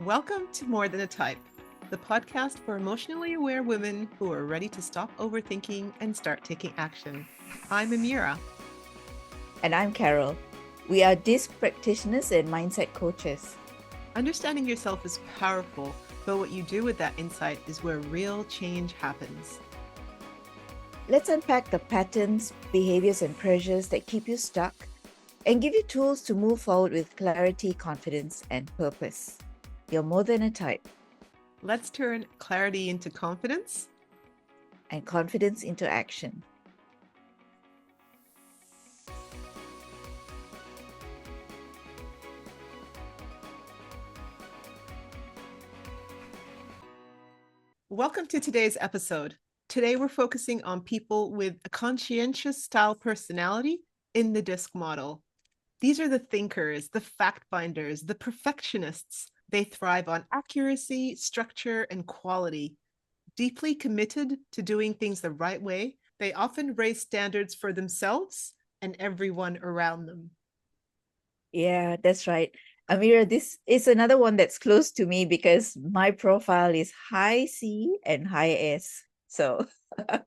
Welcome to More Than a Type, the podcast for emotionally aware women who are ready to stop overthinking and start taking action. I'm Amira. And I'm Carol. We are DISC practitioners and mindset coaches. Understanding yourself is powerful, but what you do with that insight is where real change happens. Let's unpack the patterns, behaviors, and pressures that keep you stuck and give you tools to move forward with clarity, confidence, and purpose. You're more than a type. Let's turn clarity into confidence And confidence into action. Welcome to today's episode. Today, we're focusing on people with a conscientious style personality in the DISC model. These are the thinkers, the fact finders, the perfectionists. They thrive on accuracy, structure, and quality. Deeply committed to doing things the right way, they often raise standards for themselves and everyone around them. Yeah, that's right. Amira, this is another one that's close to me because my profile is high C and high S. So,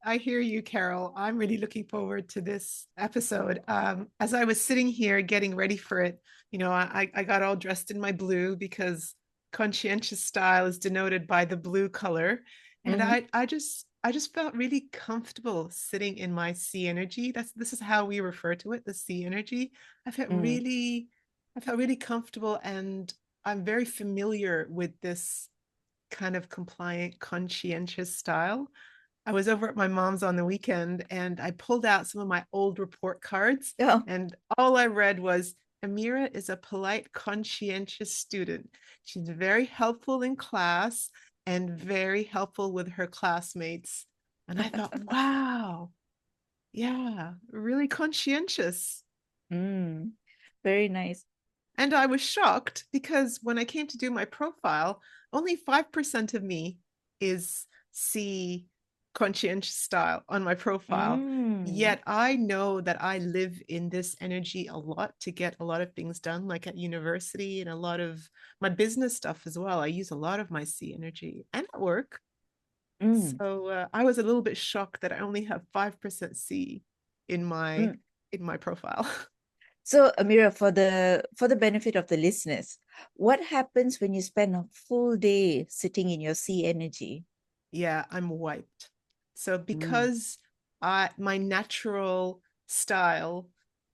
I hear you, Carol. I'm really looking forward to this episode. As I was sitting here getting ready for it, I got all dressed in my blue because conscientious style is denoted by the blue color. And mhm, I just felt really comfortable sitting in my C energy. This is how we refer to it, the C energy. I felt mm, really, I felt really comfortable, and I'm very familiar with this kind of compliant, conscientious style. I was over at my mom's on the weekend and I pulled out some of my old report cards, oh, and all I read was Amira is a polite, conscientious student. She's very helpful in class and very helpful with her classmates. And I thought, wow, yeah, really conscientious. mm, very nice. And I was shocked because when I came to do my profile, only 5% of me is C conscientious style on my profile. Mm. Yet I know that I live in this energy a lot to get a lot of things done, like at university and a lot of my business stuff as well. I use a lot of my C energy and at work. Mm, So I was a little bit shocked that I only have 5% C in my mm. in my profile. So, Amira, for the benefit of the listeners, what happens when you spend a full day sitting in your C energy? Yeah, I'm wiped. So Mm, because my natural style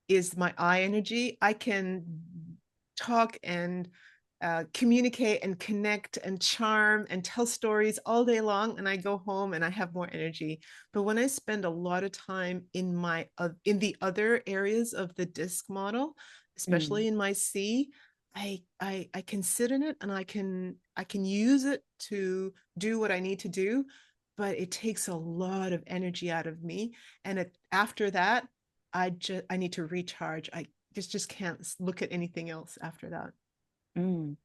is my eye energy, I can talk and communicate and connect and charm and tell stories all day long, and I go home and I have more energy. But when I spend a lot of time in the other areas of the disc model, mm, especially in my C, I can sit in it and I can use it to do what I need to do, but it takes a lot of energy out of me. And after that, I need to recharge. I just can't look at anything else after that. mm.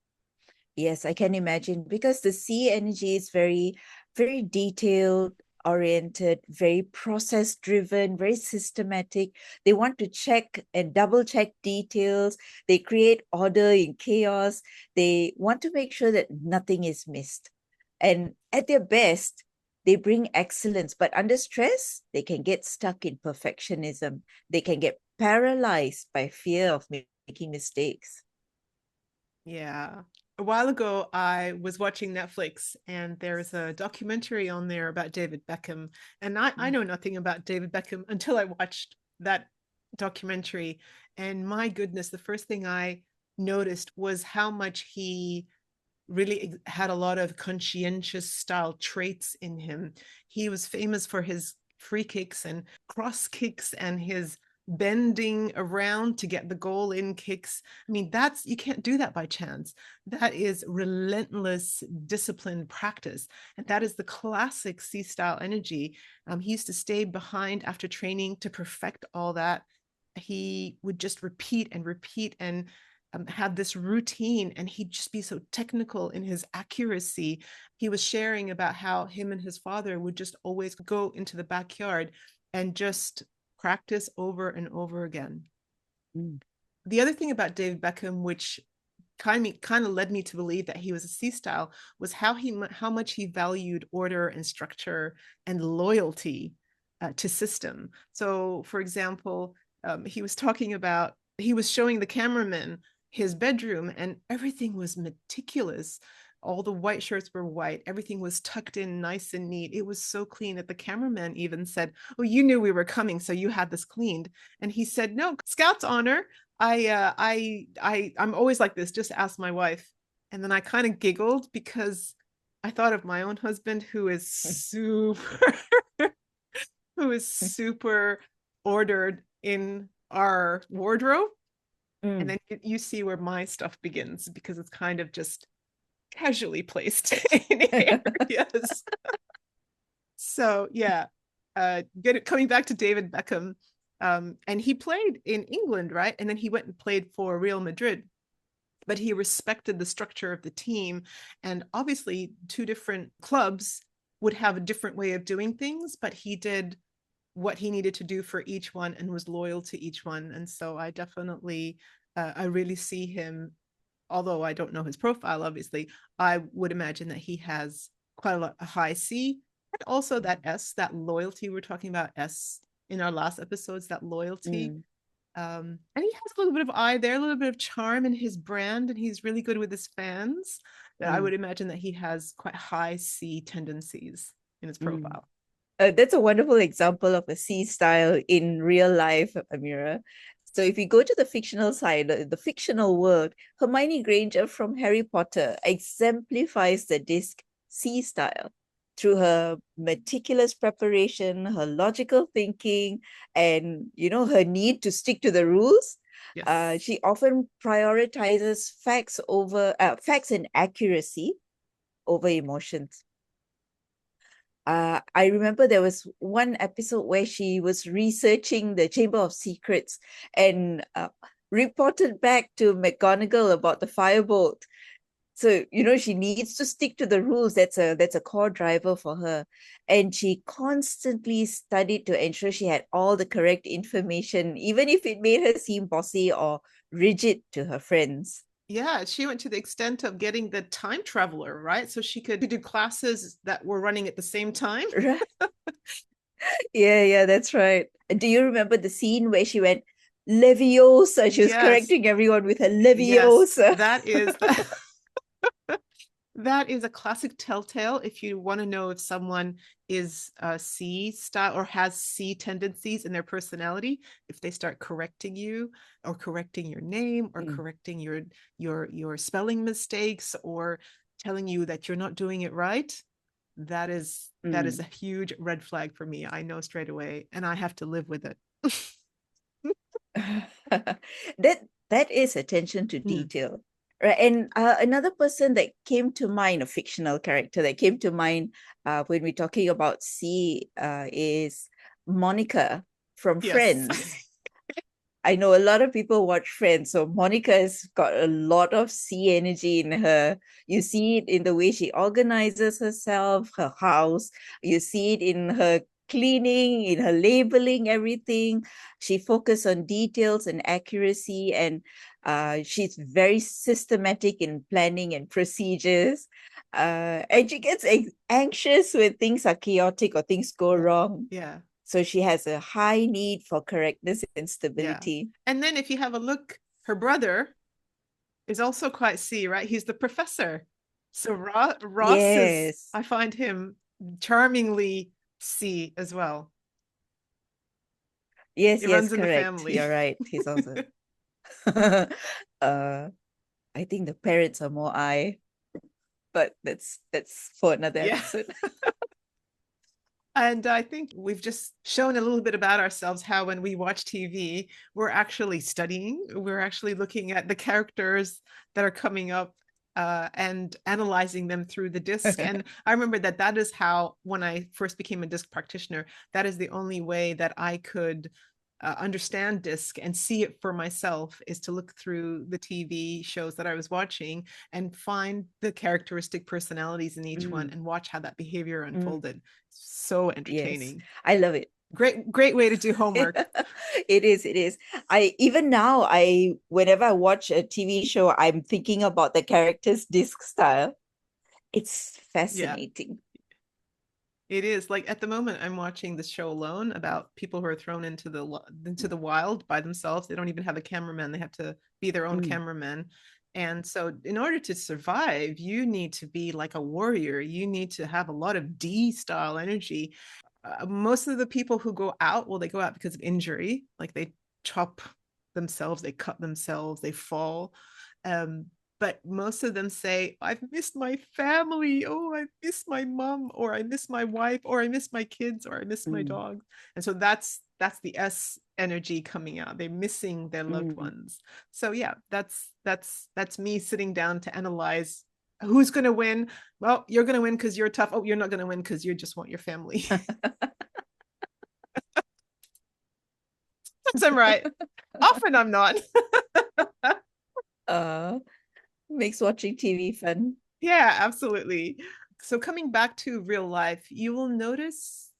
Yes, I can imagine because the C energy is very, very detailed oriented, very process driven, very systematic. They want to check and double check details. They create order in chaos. They want to make sure that nothing is missed. And at their best, they bring excellence, but under stress, they can get stuck in perfectionism. They can get paralyzed by fear of making mistakes. Yeah. A while ago, I was watching Netflix and there's a documentary on there about David Beckham. And I Mm, know nothing about David Beckham until I watched that documentary. And my goodness, the first thing I noticed was how much he really had a lot of conscientious style traits in him. He was famous for his free kicks and cross kicks and his bending around to get the goal in kicks. I mean, that's you can't do that by chance. That is relentless disciplined practice. And that is the classic C style energy. He used to stay behind after training to perfect all that. He would just repeat and repeat and had this routine, and he'd just be so technical in his accuracy. He was sharing about how him and his father would just always go into the backyard and just practice over and over again. mm, The other thing about David Beckham, which kind of led me to believe that he was a C style was how much he valued order and structure and loyalty to system. So, for example, he was showing the cameraman his bedroom, and everything was meticulous. All the white shirts were white. Everything was tucked in nice and neat. It was so clean that the cameraman even said, "Oh, you knew we were coming, so you had this cleaned." And he said, "No, Scout's honor. I'm always like this. Just ask my wife." And then I kind of giggled because I thought of my own husband, who is super ordered in our wardrobe. And Mm. then you see where my stuff begins because it's kind of just casually placed in areas. So yeah, coming back to David Beckham, and he played in England, right? And then he went and played for Real Madrid, but he respected the structure of the team. And obviously, two different clubs would have a different way of doing things, but he did what he needed to do for each one and was loyal to each one. And so I really see him, although I don't know his profile, obviously, I would imagine that he has quite a high C, and also that S, that loyalty. We're talking about S in our last episodes, that loyalty. Mm. And he has a little bit of I there, a little bit of charm in his brand, and he's really good with his fans. But I Mm. would imagine that he has quite high C tendencies in his Mm. profile. That's a wonderful example of a C style in real life, Amira. So if you go to the fictional side, the fictional world, Hermione Granger from Harry Potter exemplifies the disc C style through her meticulous preparation, her logical thinking, and her need to stick to the rules. Yes. She often prioritizes facts and accuracy over emotions. I remember there was one episode where she was researching the Chamber of Secrets and reported back to McGonagall about the firebolt. So, she needs to stick to the rules. That's a core driver for her. And she constantly studied to ensure she had all the correct information, even if it made her seem bossy or rigid to her friends. Yeah, she went to the extent of getting the time traveler, right? So she could do classes that were running at the same time. Right? Yeah, that's right. Do you remember the scene where she went Leviosa? She was Yes, correcting everyone with her yes, Leviosa. that is a classic telltale if you want to know if someone is C style or has C tendencies in their personality. If they start correcting you or correcting your name or Mm, correcting your spelling mistakes or telling you that you're not doing it right, that is a mm. huge red flag for me. I know straight away, and I have to live with it. That is attention to Hmm. detail. Right. And another person that came to mind, a fictional character that came to mind when we're talking about C is Monica from Yes. Friends. I know a lot of people watch Friends, so Monica has got a lot of sea energy in her. You see it in the way she organizes herself, her house. You see it in her cleaning, in her labeling everything. She focuses on details and accuracy, and she's very systematic in planning and procedures. And she gets anxious when things are chaotic or things go Yeah. wrong. Yeah. So she has a high need for correctness and Yeah. stability. And then if you have a look, her brother is also quite C, right? He's the professor. So Ross is, Yes. I find him charmingly C as well. Yes, It yes, runs in the correct. family. You're right. He's also uh I think the parents are more I, but that's for another Yeah. episode. And I think we've just shown a little bit about ourselves, how when we watch TV, we're actually studying, we're actually looking at the characters that are coming up and analyzing them through the disc. And I remember that is how, when I first became a disc practitioner, that is the only way that I could understand disc and see it for myself, is to look through the TV shows that I was watching and find the characteristic personalities in each one Mm, and watch how that behavior mm, unfolded. So yes. entertaining. I love it. Great way to do homework. It is, it is. I even now, I whenever I watch a TV show, I'm thinking about the character's disc style. It's Yeah. fascinating. It is like at the moment I'm watching this show Alone about people who are thrown into the wild by themselves. They don't even have a cameraman. They have to be their own Mm, cameraman. And so in order to survive, you need to be like a warrior. You need to have a lot of D style energy. Most of the people who go out, well, they go out because of injury, like they chop themselves, they cut themselves, they fall. Um, but most of them say, I've missed my family. Oh, I miss my mom, or I miss my wife, or I miss my kids, or I miss my mm, dog. And so that's the S energy coming out. They're missing their loved mm. ones. So yeah, that's me sitting down to analyze who's going to win. Well, you're going to win because you're tough. Oh, you're not going to win because you just want your family. Sometimes I'm right. Often I'm not. uh Makes watching TV fun. Yeah, absolutely. So coming back to real life, you will notice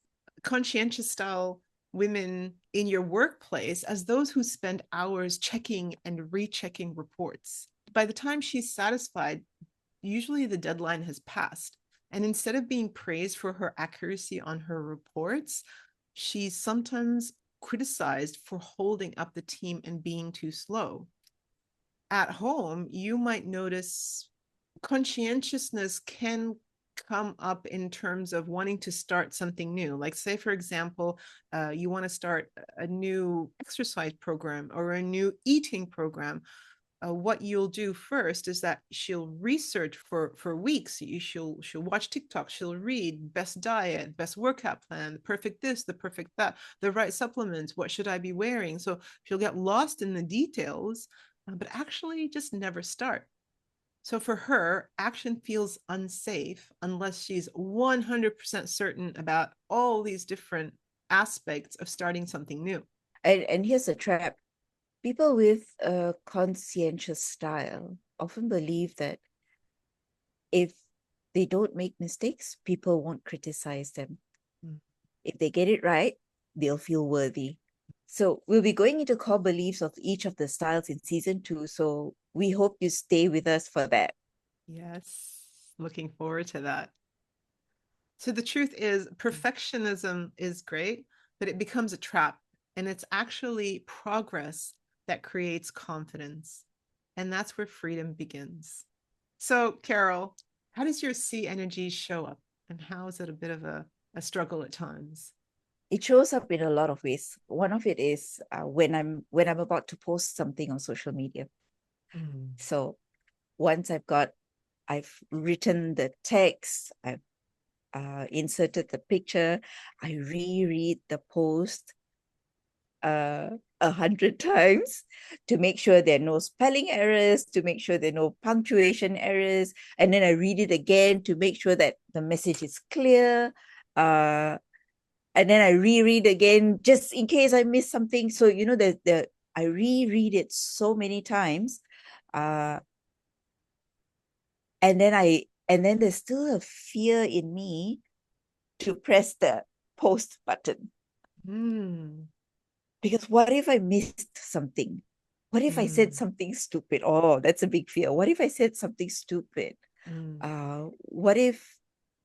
conscientious style women in your workplace as those who spend hours checking and rechecking reports. By the time she's satisfied, usually the deadline has passed. And instead of being praised for her accuracy on her reports, she's sometimes criticized for holding up the team and being too slow. At home, you might notice conscientiousness can come up in terms of wanting to start something new. Like, say, for example, you want to start a new exercise program or a new eating program. What you'll do first is that she'll research for weeks. She'll watch TikTok. She'll read best diet, best workout plan, the perfect this, the perfect that, the right supplements. What should I be wearing? So she'll get lost in the details, but actually just never start. So for her, action feels unsafe unless she's 100% certain about all these different aspects of starting something new. And here's a trap. People with a conscientious style often believe that if they don't make mistakes, people won't criticize them. Mm. If they get it right, they'll feel worthy. So we'll be going into core beliefs of each of the styles in season 2. So we hope you stay with us for that. Yes, looking forward to that. So the truth is, perfectionism is great, but it becomes a trap. And it's actually progress that creates confidence. And that's where freedom begins. So, Carol, how does your C energy show up? And how is it a bit of a struggle at times? It shows up in a lot of ways. One of it is when I'm about to post something on social media. Mm. So once I've written the text, I've inserted the picture, I reread the post 100 times to make sure there are no spelling errors, to make sure there are no punctuation errors, and then I read it again to make sure that the message is clear. And then I reread again just in case I miss something. So the I reread it so many times, uh, and then there's still a fear in me to press the post button, Mm. because what if I missed something? What if I said Mm. something stupid? Oh, that's a big fear. What if I said something stupid? Mm. What if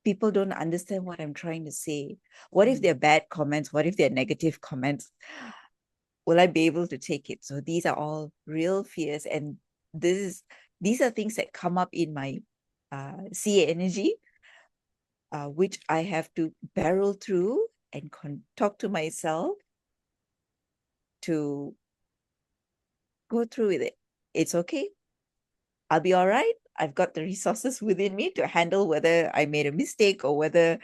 people don't understand what I'm trying to say? What if Mm. they're bad comments? What if they're negative comments? Will I be able to take it? So these are all real fears, and this is these are things that come up in my CA energy, which I have to barrel through and talk to myself to go through with it. It's okay. I'll be all right. I've got the resources within me to handle whether I made a mistake or whether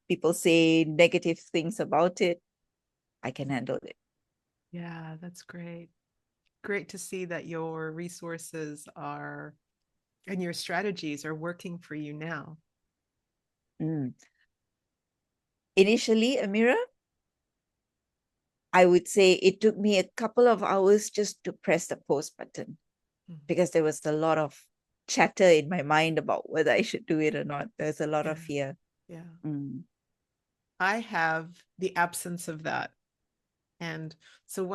people say negative things about it. I can handle it. Yeah, that's great. Great to see that your resources are and your strategies are working for you now. Mm. Initially, Amira, I would say it took me a couple of hours just to press the post button Mm. because there was a lot of chatter in my mind about whether I should do it or not. There's a lot of Yeah, fear. yeah. Mm. I have the absence of that. And so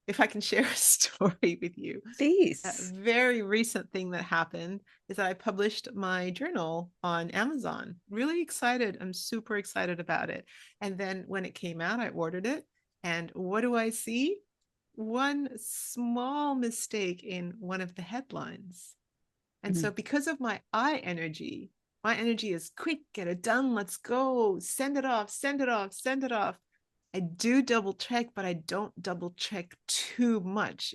if I can share a story with you, a Please. very recent thing that happened is that I published my journal on Amazon. Really excited. I'm super excited about it. And then when it came out, I ordered it. And what do I see? One small mistake in one of the headlines. And so, Mm, because of my energy is quick, get it done, let's go, send it off, send it off, send it off. I do double check, but I don't double check too much.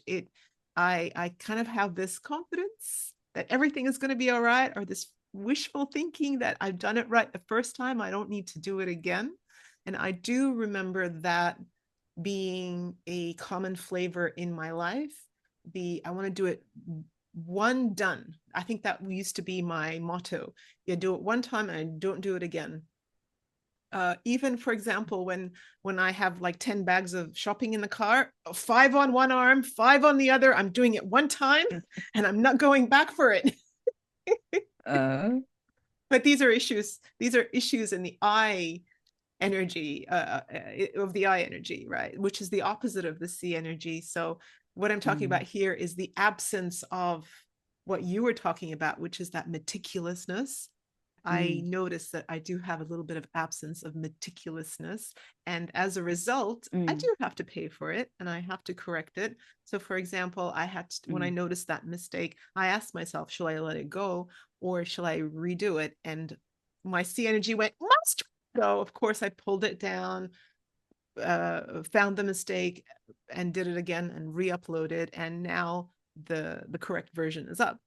I kind of have this confidence that everything is going to be all right, or this wishful thinking that I've done it right the first time, I don't need to do it again. And I do remember that being a common flavor in my life. I want to do it one done. I think that used to be my motto. You do it one time and don't do it again. Even for example, when I have like 10 bags of shopping in the car, five on one arm, five on the other, I'm doing it one time and I'm not going back for it. uh, But these are issues in the I energy, of the I energy, right? Which is the opposite of the C energy. So what I'm talking about mm, here is the absence of what you were talking about, which is that meticulousness. I mm, notice that I do have a little bit of absence of meticulousness. And as a result, I mm, do have to pay for it and I have to correct it. So, for example, when I mm, noticed that mistake, I asked myself, shall I let it go or shall I redo it? And my C energy went, must go. Of course, I pulled it down, found the mistake and did it again and re-uploaded. And now the correct version is up.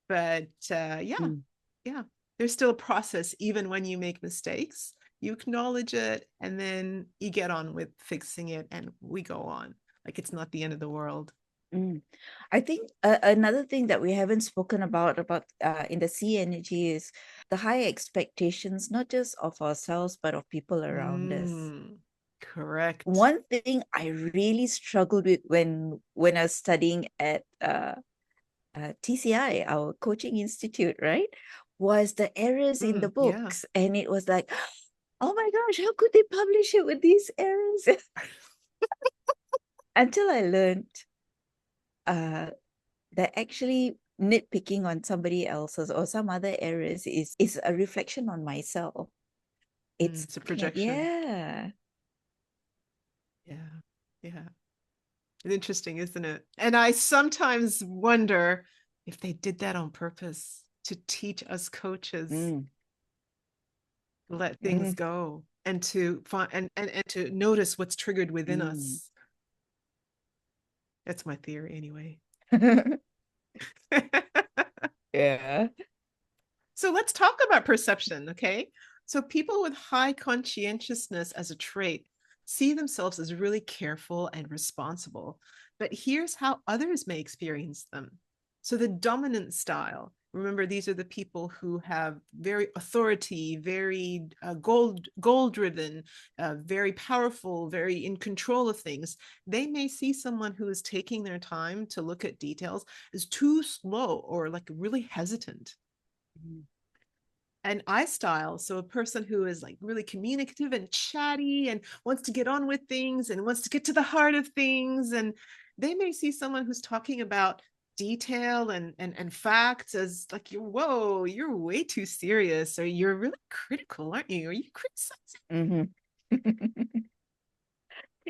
But yeah, mm, yeah, there's still a process even when you make mistakes. You acknowledge it and then you get on with fixing it and we go on. Like it's not the end of the world. mm. I think another thing that we haven't spoken about in the sea energy is the high expectations, not just of ourselves, but of people around us. Correct. One thing I really struggled with when I was studying at TCI, our coaching institute, right, was the errors in the Yeah. books. And it was like, oh my gosh, how could they publish it with these errors? Until I learned uh, that actually nitpicking on somebody else's or some other errors is a reflection on myself. It's It's a looking at, projection. yeah. Yeah. Yeah. It's interesting, isn't it? And I sometimes wonder if they did that on purpose to teach us coaches Mm, let things mm, go and to find and to notice what's triggered within mm. us. That's my theory anyway. Yeah. So let's talk about perception, okay? So people with high conscientiousness as a trait see themselves as really careful and responsible. But here's how others may experience them. So the dominant style, remember these are the people who have very authority, very goal driven, very powerful, very in control of things. They may see someone who is taking their time to look at details as too slow or like really hesitant. Mm, An I style, so a person who is like really communicative and chatty and wants to get on with things and wants to get to the heart of things. And they may see someone who's talking about detail and facts as like, whoa, you're way too serious, or you're really critical, aren't you? Are you criticizing? mhm.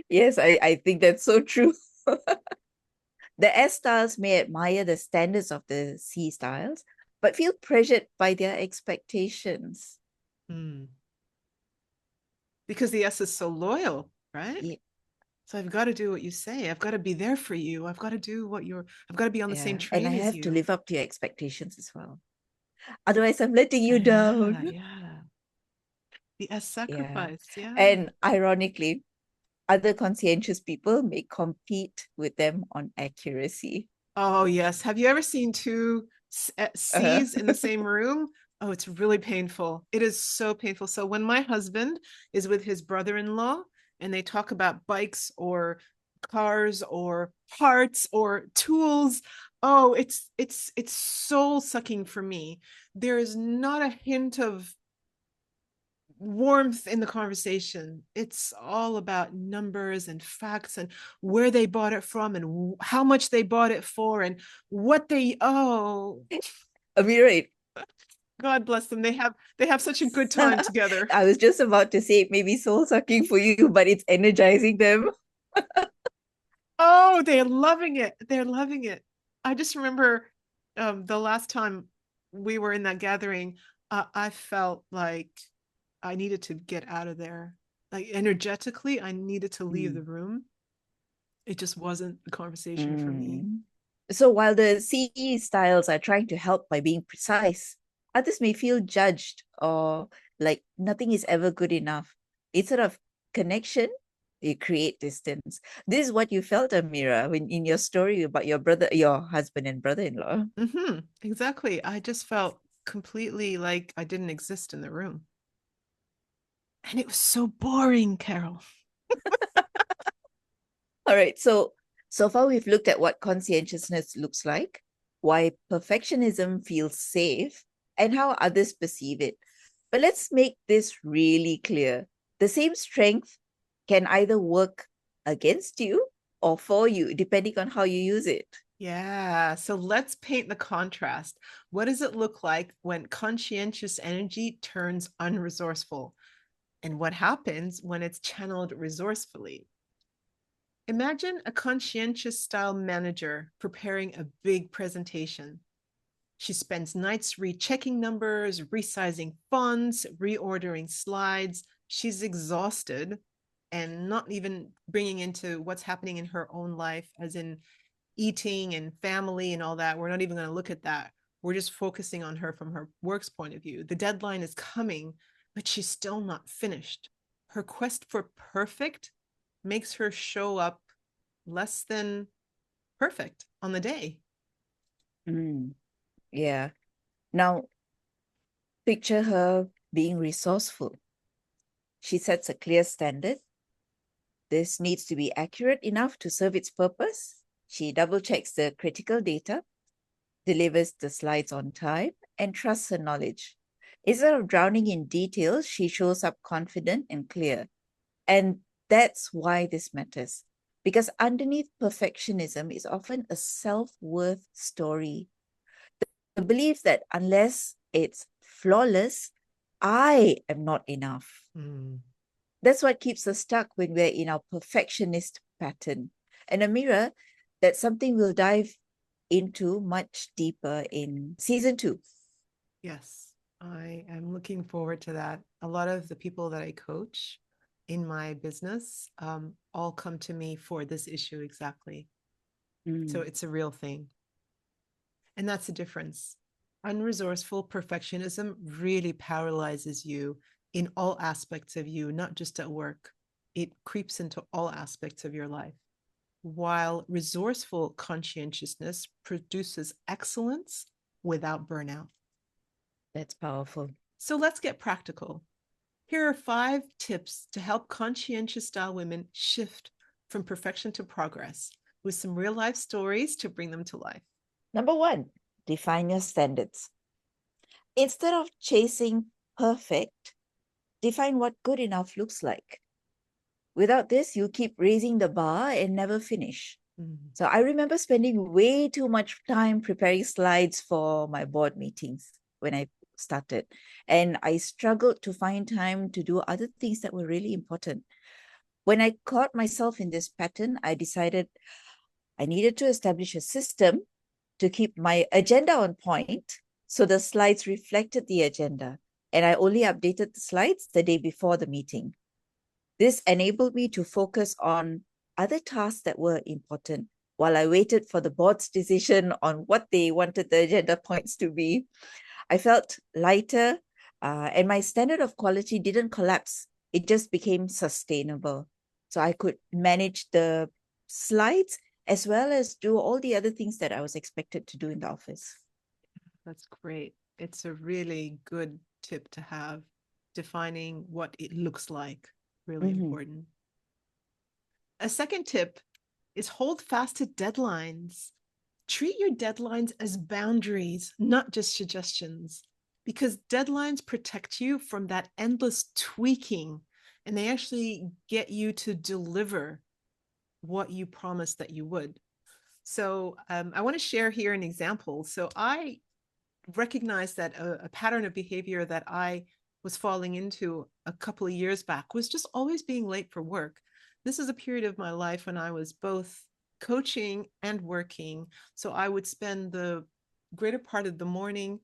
Yes, I think that's so true. The S styles may admire the standards of the C styles, but feel pressured by their expectations. Hmm. Because the S is so loyal, right? Ye- So I've got to do what you say. I've got to be there for you. I've got to be on the same Yeah, and I train as have to you. live up to your expectations as well. Otherwise, I'm letting you down. Yeah, yeah. The S Yeah. sacrifice. Yeah. And ironically, other conscientious people may compete with them on accuracy. Oh, yes. Have you ever seen two Uh, C's in the same room? Oh, it's really painful. It is so painful. So when my husband is with his brother-in-law and they talk about bikes or cars or parts or tools, oh, it's soul sucking for me. There is not a hint of warmth in the conversation. It's all about numbers and facts and where they bought it from and how much they bought it for and what they owe. Amira, God bless them. They have such a good time together. I was just about to say it may be soul sucking for you, but it's energizing them. Oh, they're loving it. They're loving it. I just remember the last time we were in that gathering, I felt like I needed to get out of there. Like energetically, I needed to leave the Mm. room. It just wasn't the conversation for me. Mm. So while the CE styles are trying to help by being precise, others may feel judged or like nothing is ever good enough. Instead of connection, you create distance. This is what you felt, Amira, when in your story about your brother, your husband and brother-in-law. Exactly. I just felt completely like I didn't exist in the room. And it was so boring, Carol. All right. So far we've looked at what conscientiousness looks like, why perfectionism feels safe, and how others perceive it. But let's make this really clear. The same strength can either work against you or for you, depending on how you use it. Yeah. So let's paint the contrast. What does it look like when conscientious energy turns unresourceful? And what happens when it's channeled resourcefully? Imagine a conscientious style manager preparing a big presentation. She spends nights rechecking numbers, resizing fonts, reordering slides. She's exhausted and not even bringing into what's happening in her own life, as in eating and family and all that. We're not even going to look at that. We're just focusing on her from her work's point of view. The deadline is coming, but she's still not finished. Her quest for perfect makes her show up less than perfect on the day. Mm, yeah. Now, picture her being resourceful. She sets a clear standard. This needs to be accurate enough to serve its purpose. She double checks the critical data, delivers the slides on time, and trusts her knowledge. Instead of drowning in details, she shows up confident and clear. And that's why this matters. Because underneath perfectionism is often a self-worth story. The belief that unless it's flawless, I am not enough. Mm. That's what keeps us stuck when we're in our perfectionist pattern. And Amira, that's something we'll dive into much deeper in season 2. Yes, I am looking forward to that. A lot of the people that I coach in my business all come to me for this issue exactly. So Mm. it's a real thing. And that's the difference. Unresourceful perfectionism really paralyzes you in all aspects of you, not just at work. It creeps into all aspects of your life. While resourceful conscientiousness produces excellence without burnout. That's powerful. So let's get practical. Here are 5 tips to help conscientious style women shift from perfection to progress with some real life stories to bring them to life. Number 1, define your standards. Instead of chasing perfect, define what good enough looks like. Without this, you keep raising the bar and never finish. Mm. So I remember spending way too much time preparing slides for my board meetings when I started. And I struggled to find time to do other things that were really important. When I caught myself in this pattern, I decided I needed to establish a system to keep my agenda on point so the slides reflected the agenda. And I only updated the slides the day before the meeting. This enabled me to focus on other tasks that were important while I waited for the board's decision on what they wanted the agenda points to be. I felt lighter, and my standard of quality didn't collapse. It just became sustainable. So I could manage the slides as well as do all the other things that I was expected to do in the office. That's great. It's a really good tip to have, defining what it looks like. Really Mhm. important. A second tip is hold fast to deadlines. Treat your deadlines as boundaries, not just suggestions. because deadlines protect you from that endless tweaking, and they actually get you to deliver what you promised that you would. So I want to share here an example. So I recognized that a pattern of behavior that I was falling into a couple of years back was just always being late for work. This is a period of my life when I was both coaching and working. So I would spend the greater part of the morning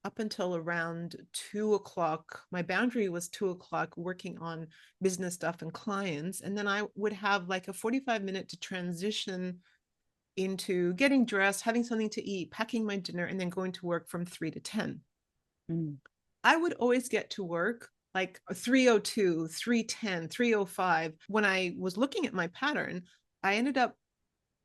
up until around 2 o'clock. My boundary was 2 o'clock working on business stuff and clients. And then I would have like a 45-minute to transition into getting dressed, having something to eat, packing my dinner, and then going to work from 3 to 10. Mm, I would always get to work like 3:02, 3:10, 3:05. When I was looking at my pattern, I ended up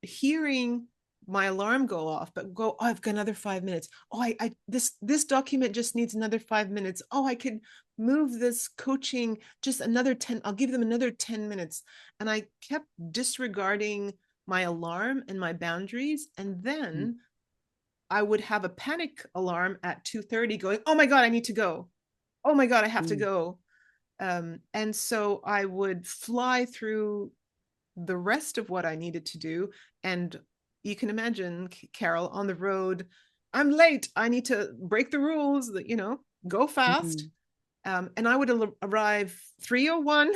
hearing my alarm go off, but go, oh, I've got another 5 minutes. Oh, this document just needs another 5 minutes. Oh, I could move this coaching just another 10. I'll give them another 10 minutes. And I kept disregarding my alarm and my boundaries. And mm, then I would have a panic alarm at 2:30 going, oh my God, I need to go. Oh my God, I have to mm, go. And so I would fly through the rest of what I needed to do. And you can imagine, Carol, on the road, I'm late. I need to break the rules, go fast. mm, And I would arrive 3:01.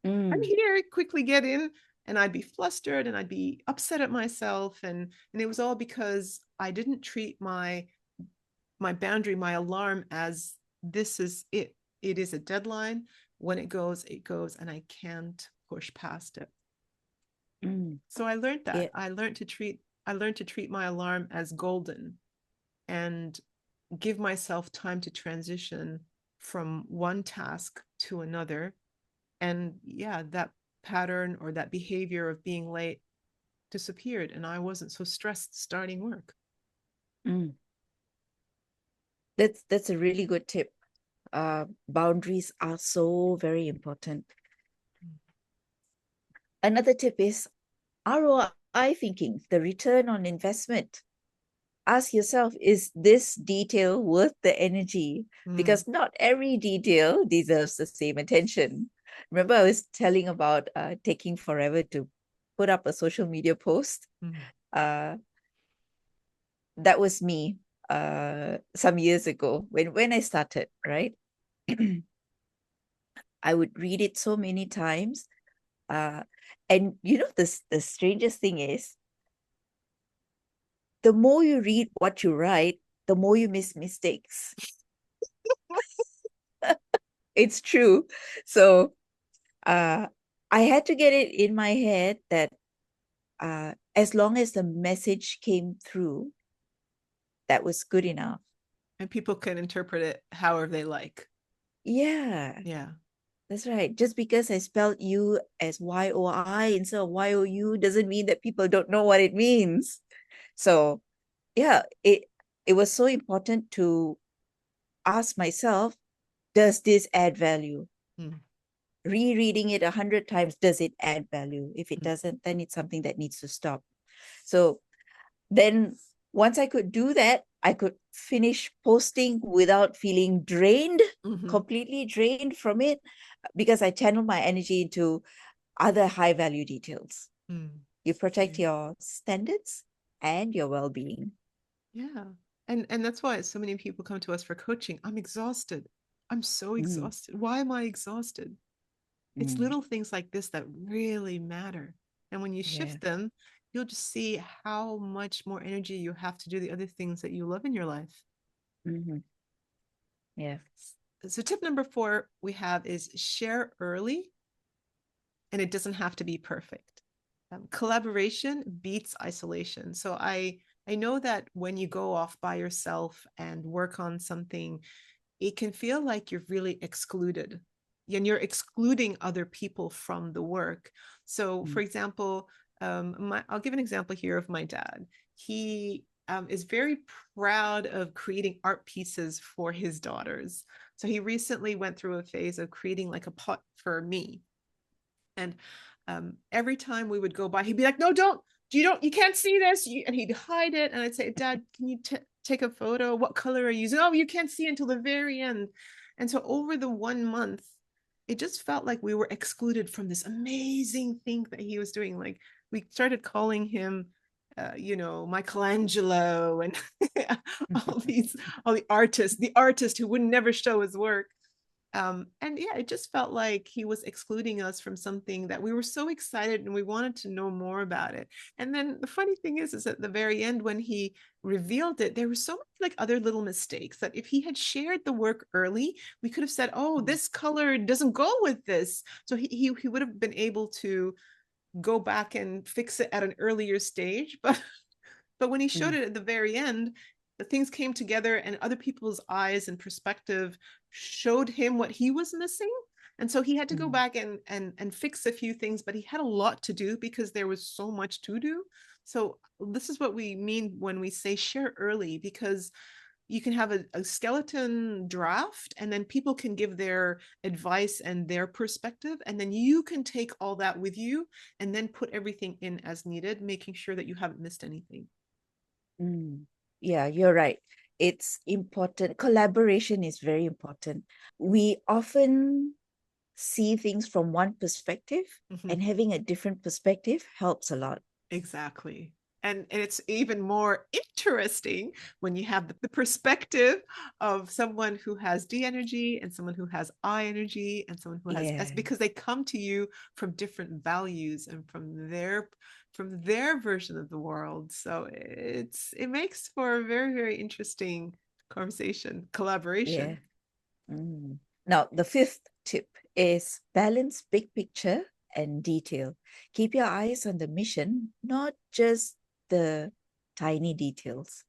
I'm mm, here, quickly get in. And I'd be flustered and I'd be upset at myself. And it was all because I didn't treat my boundary, my alarm as this is it. It is a deadline. When it goes, it goes, and I can't push past it. mm. So I learned that. Yeah. I learned to treat my alarm as golden and give myself time to transition from one task to another. And yeah, that pattern or that behavior of being late disappeared, and I wasn't so stressed starting work. Mm. That's a really good tip. Boundaries are so very important. Another tip is ROI thinking, the return on investment. Ask yourself, is this detail worth the energy? Mm, Because not every detail deserves the same attention. Remember, I was telling about taking forever to put up a social media post. mm, Uh, that was me some years ago when I started, right? I would read it so many times. Uh, and the strangest thing is, the more you read what you write, the more you miss mistakes. It's true. So uh, I had to get it in my head that as long as the message came through, that was good enough. and people can interpret it however they like. Yeah, Yeah. that's right. Just because I spelled you as YOI instead of YOU doesn't mean that people don't know what it means. So yeah, it was so important to ask myself, does this add value? Mm, Rereading it 100 times, does it add value? If it mm, doesn't, then it's something that needs to stop. So then once I could do that, I could finish posting without feeling drained, mhm, completely drained from it, because I channeled my energy into other high value details. mm. You protect Yeah. your standards and your well-being. Yeah. And that's why so many people come to us for coaching. I'm exhausted. I'm so Mm, exhausted. Why am I exhausted? It's mm, little things like this that really matter. And when you yeah. shift them, you'll just see how much more energy you have to do the other things that you love in your life. Hmm. Yeah. So tip number 4 we have is share early, and it doesn't have to be perfect. Collaboration beats isolation. So I know that when you go off by yourself and work on something, it can feel like you're really excluded and you're excluding other people from the work. So, for Mm, example, I'll give an example here of my dad. He is very proud of creating art pieces for his daughters. So he recently went through a phase of creating like a pot for me. And every time we would go by, he'd be like, "No, don't. You can't see this." And he'd hide it. And I'd say, "Dad, can you take a photo. What color are you using? Oh, you can't see until the very end. And so over the 1 month, it just felt like we were excluded from this amazing thing that he was doing. Like we started calling him, Michelangelo and all the artist who would never show his work. And yeah, it just felt like he was excluding us from something that we were so excited and we wanted to know more about it. And then the funny thing is at the very end, when he revealed it, there were so many like other little mistakes that if he had shared the work early, we could have said, oh, this color doesn't go with this. So he would have been able to go back and fix it at an earlier stage. But when he showed Mm. it at the very end, the things came together and other people's eyes and perspective showed him what he was missing. And so he had to go Mm. back and fix a few things, but he had a lot to do because there was so much to do. So this is what we mean when we say share early, because you can have a skeleton draft and then people can give their advice and their perspective, and then you can take all that with you and then put everything in as needed, making sure that you haven't missed anything. Mm. Yeah, you're right. It's important. Collaboration is very important. We often see things from one perspective, Mm-hmm. and having a different perspective helps a lot. Exactly. And it's even more interesting when you have the perspective of someone who has D energy and someone who has I energy and someone who has S, Yeah, because they come to you from different values and from their version of the world. So it makes for a very, very interesting conversation, yeah. collaboration. Mm. Now, the fifth tip is balance big picture and detail. Keep your eyes on the mission, not just the tiny details.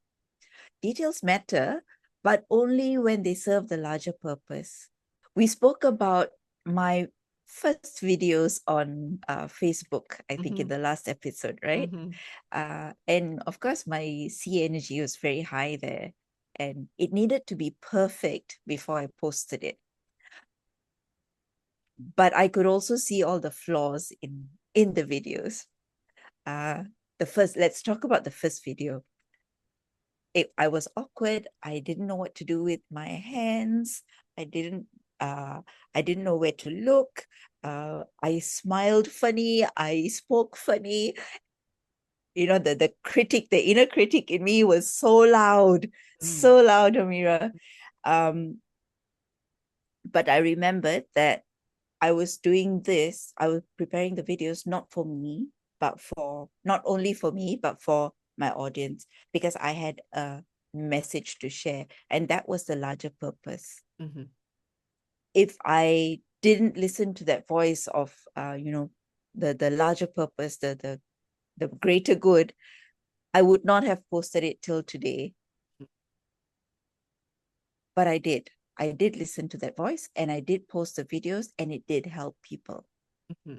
Details matter, but only when they serve the larger purpose. We spoke about my first videos on Facebook, I think, in Mm-hmm. the last episode, right? Mm-hmm. And of course, my C energy was very high there, and it needed to be perfect before I posted it. But I could also see all the flaws in the videos. Uh, let's talk about the first video. I was awkward. I didn't know what to do with my hands. I didn't uh I didn't know where to look. I smiled funny, I spoke funny. The inner critic in me was Mm-hmm. so loud, Amira. Um, but I remembered that I was preparing the videos not for me, but for not only for me, but for my audience, because I had a message to share. And that was the larger purpose. Mm-hmm. If I didn't listen to that voice of the larger purpose, the greater good, I would not have posted it till today. But I did. I did listen to that voice and I did post the videos and it did help people. Mm-hmm.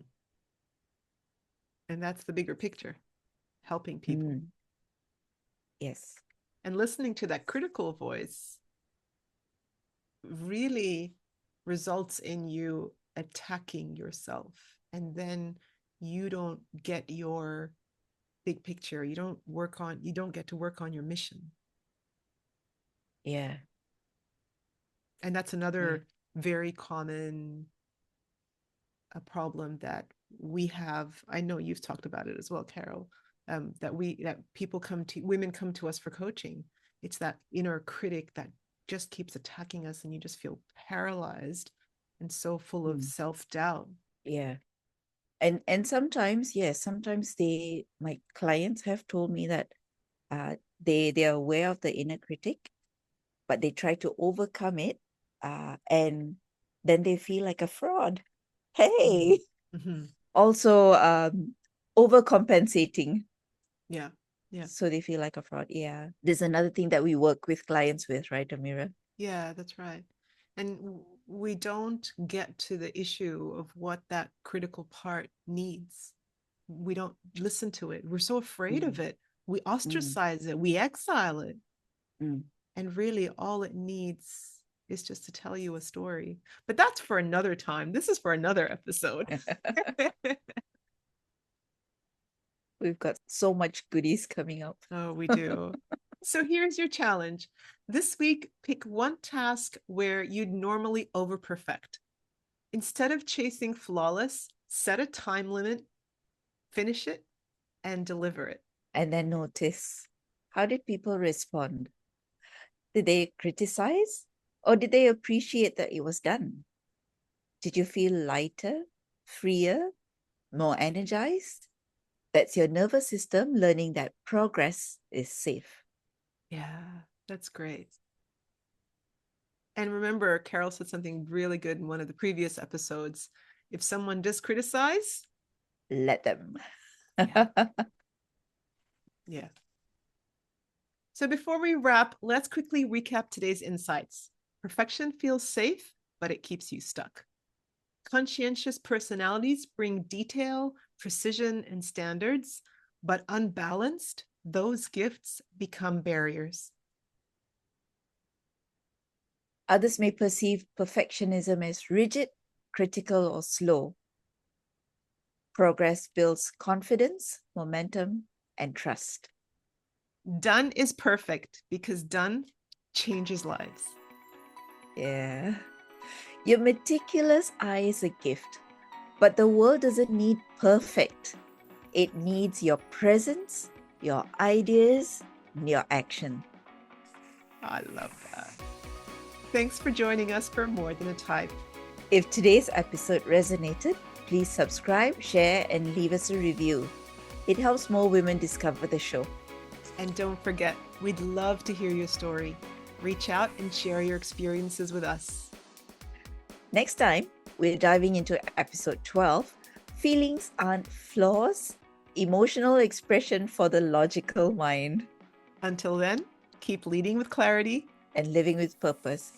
And that's the bigger picture, helping people. Mm, yes. And listening to that critical voice really results in you attacking yourself. And then you don't get your big picture. You don't get to work on your mission. Yeah. And that's Yeah. another very common a problem that we have. I know you've talked about it as well, Carol. That women come to us for coaching. It's that inner critic that just keeps attacking us, and you just feel paralyzed and so full of Mm, self-doubt. yeah. And sometimes, yes, sometimes my clients have told me that they are aware of the inner critic, but they try to overcome it, and then they feel like a fraud. Mm-hmm. Hey, Mm-hmm. also overcompensating. Yeah, yeah, So they feel like a fraud. Yeah. There's another thing that we work with clients with, right, Amira? yeah, that's right. And we don't get to the issue of what that critical part needs. We don't listen to it. We're so afraid of Mm, it. We mm, ostracize it, we exile it. mm. And really, all it needs is just to tell you a story. But that's for another time. This is for another episode. We've got so much goodies coming up. Oh, we do. So here's your challenge. This week, pick one task where you'd normally overperfect. Instead of chasing flawless, set a time limit, finish it, and deliver it. And then notice, how did people respond? Did they criticize or did they appreciate that it was done? Did you feel lighter, freer, more energized? That's your nervous system learning that progress is safe. Yeah, that's great. And remember, Carol said something really good in one of the previous episodes. If someone does criticize, Let them. yeah, yeah. So before we wrap, let's quickly recap today's insights. Perfection feels safe, but it keeps you stuck. Conscientious personalities bring detail, precision, and standards, but unbalanced, those gifts become barriers. Others may perceive perfectionism as rigid, critical, or slow. Progress builds confidence, momentum, and trust. Done is perfect because done changes lives. Yeah. Your meticulous eye is a gift, but the world doesn't need perfect. It needs your presence, your ideas, and your action. I love that. Thanks for joining us for More Than a Type. If today's episode resonated, please subscribe, share, and leave us a review. It helps more women discover the show. And don't forget, we'd love to hear your story. Reach out and share your experiences with us. Next time, we're diving into episode 12, Feelings Aren't Flaws, Emotional Expression for the Logical Mind. Until then, keep leading with clarity And living with purpose.